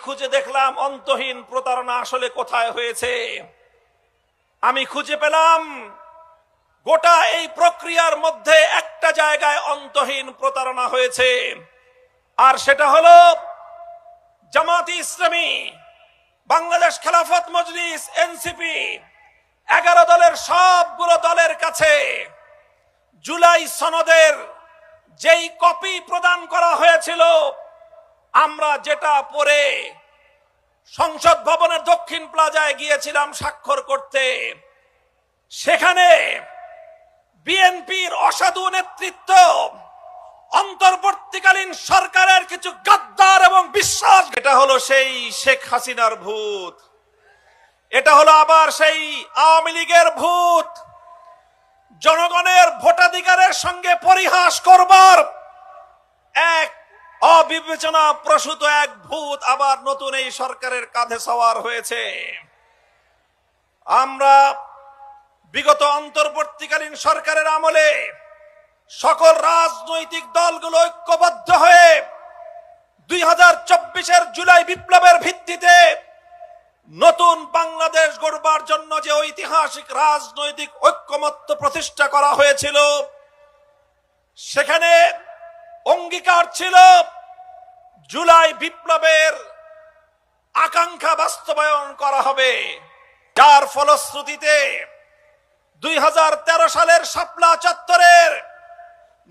খুঁজে দেখলাম অন্তহীন প্রতারণা আসলে কোথায় হয়েছে। আমি খুঁজে পেলাম গোটা এই প্রক্রিয়ার মধ্যে একটা জায়গায় অন্তহীন প্রতারণা হয়েছে, আর সেটা হলো জামাতে ইসলামী, বাংলাদেশ খেলাফত মজলিস, এনসিপি, 11 দলের সবগুলো দলের কাছে জুলাই সনদের যেই কপি প্রদান করা হয়েছিল, আমরা যেটা পরে সংসদ ভবনের দক্ষিণ প্লাজায় গিয়েছিলাম স্বাক্ষর করতে, সেখানে বিএনপির অসাধু নেতৃত্ব, অন্তর্বর্তীকালীন সরকারের কিছু গাদ্দার এবং বিশ্বাস, এটা হলো সেই শেখ হাসিনার ভূত, এটা হলো আবার সেই আওয়ামী লীগের ভূত, জনগণের ভোটাধিকারের সঙ্গে পরিহাস করবার এক অবিবেচনা প্রসূত এক ভূত আবার নতুন এই সরকারের কাঁধে সওয়ার হয়েছে। আমরা বিগত অন্তর্বর্তীকালীন সরকারের আমলে সকল রাজনৈতিক দলগুলো ঐক্যবদ্ধ হয়ে 2024-এর জুলাই বিপ্লবের ভিত্তিতে নতুন বাংলাদেশ গড়বার জন্য যে ঐতিহাসিক রাজনৈতিক ঐক্যমত্য প্রতিষ্ঠা করা হয়েছিল, সেখানে অঙ্গীকার ছিল জুলাই বিপ্লবের আকাঙ্ক্ষা বাস্তবায়ন করা হবে, যার ফলশ্রুতিতে 2013 সালের শাপলা চত্বরের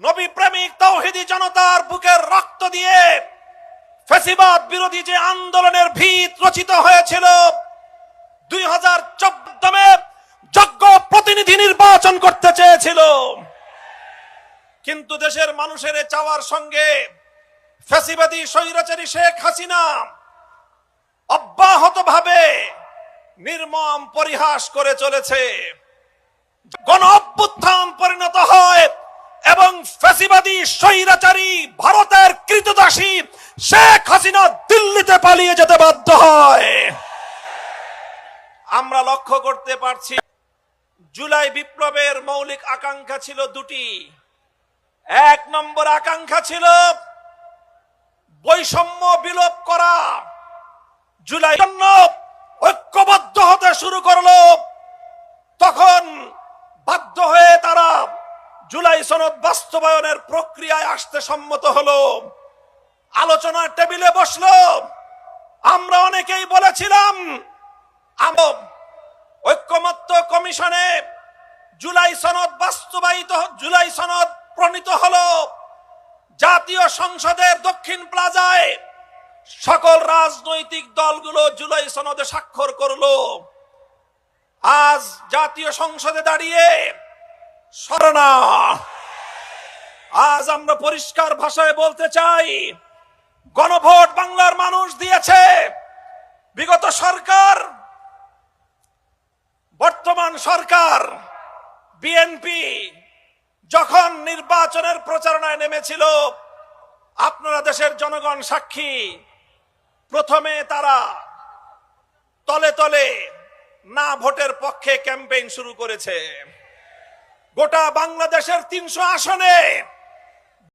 নবী প্রেমিক তাওহীদি জনতার বুকের রক্ত দিয়ে ফ্যাসিবাদ বিরোধী যে আন্দোলনের ভিত রচিত হয়েছিল, 2014 যোগ্য প্রতিনিধি নির্বাচন করতে চেয়েছিল, কিন্তু দেশের মানুষের চাওয়ার সঙ্গে ফ্যাসিবাদী স্বৈরাচারী শেখ হাসিনা অব্যাহতভাবে নির্মম পরিহাস করে চলেছে। গণ অভ্যুত্থান পরিণত হয় এবং ফ্যাসিবাদী স্বৈরাচারী ভারতের কৃতদাসী শেখ হাসিনা দিল্লিতে পালিয়ে যেতে বাধ্য হয়। আমরা লক্ষ্য করতে পারছি জুলাই বিপ্লবের মৌলিক আকাঙ্ক্ষা ছিল দুটি। 1 নম্বর আকাঙ্ক্ষা ছিল বৈষম্য বিলোপ করা। জুলাই জন্য ঐক্যবদ্ধ হতে শুরু করলো, তখন বাধ্য হয়ে তারা জুলাই সনদ বাস্তবায়নের প্রক্রিয়ায় আসতে সম্মত হলো, আলোচনার টেবিলে বসলো। আমরা অনেকেই বলেছিলাম ঐক্যমত্য কমিশনে জুলাই সনদ বাস্তবায়িত, জুলাই সনদ প্রণীত হলো, জাতীয় সংসদের দক্ষিণ প্লাজায় সকল রাজনৈতিক দলগুলো জুলাই সনদে স্বাক্ষর করলো। আজ জাতীয় সংসদে দাঁড়িয়ে সরনা, আজ আমরা পরিষ্কার ভাষায় বলতে চাই, গণভোট বাংলার মানুষ দিয়েছে। বিগত সরকার, বর্তমান সরকার বিএনপি যখন নির্বাচনের প্রচারণায় নেমেছিল, আপনারা দেশের জনগণ সাক্ষী, প্রথমে তারা তলে তলে না ভোটের পক্ষে ক্যাম্পেইন শুরু করেছে। গোটা বাংলাদেশের 300 আসনে